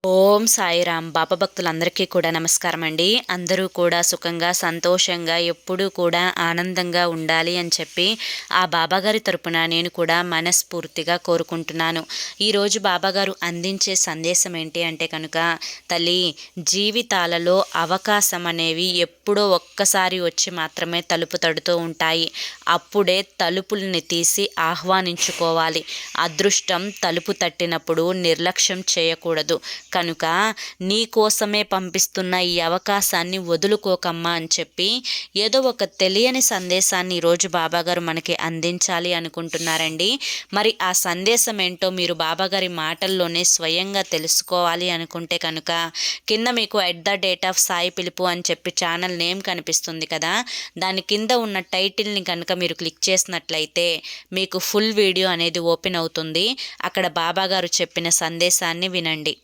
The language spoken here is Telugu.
ఓం సాయిరామ్. బాబా భక్తులందరికీ కూడా నమస్కారం అండి. అందరూ కూడా సుఖంగా సంతోషంగా ఎప్పుడూ కూడా ఆనందంగా ఉండాలి అని చెప్పి ఆ బాబాగారి తరపున నేను కూడా మనస్ఫూర్తిగా కోరుకుంటున్నాను. ఈరోజు బాబాగారు అందించే సందేశం ఏంటి అంటే కనుక, తల్లి, జీవితాలలో అవకాశం అనేవి ఎప్పుడో ఒక్కసారి వచ్చి మాత్రమే తలుపు తడుతూ ఉంటాయి. అప్పుడే తలుపుల్ని తీసి ఆహ్వానించుకోవాలి. అదృష్టం తలుపు తట్టినప్పుడు నిర్లక్ష్యం చేయకూడదు. కనుక నీ కోసమే పంపిస్తున్న ఈ అవకాశాన్ని వదులుకోకమ్మా అని చెప్పి ఏదో ఒక తెలియని సందేశాన్ని ఈరోజు బాబాగారు మనకి అందించాలి అనుకుంటున్నారండి. మరి ఆ సందేశం ఏంటో మీరు బాబాగారి మాటల్లోనే స్వయంగా తెలుసుకోవాలి అనుకుంటే కనుక కింద మీకు @సాయి పిలుపు అని చెప్పి ఛానల్ నేమ్ కనిపిస్తుంది కదా, దాని కింద ఉన్న టైటిల్ని కనుక మీరు క్లిక్ చేసినట్లయితే మీకు ఫుల్ వీడియో అనేది ఓపెన్ అవుతుంది. అక్కడ బాబాగారు చెప్పిన సందేశాన్ని వినండి.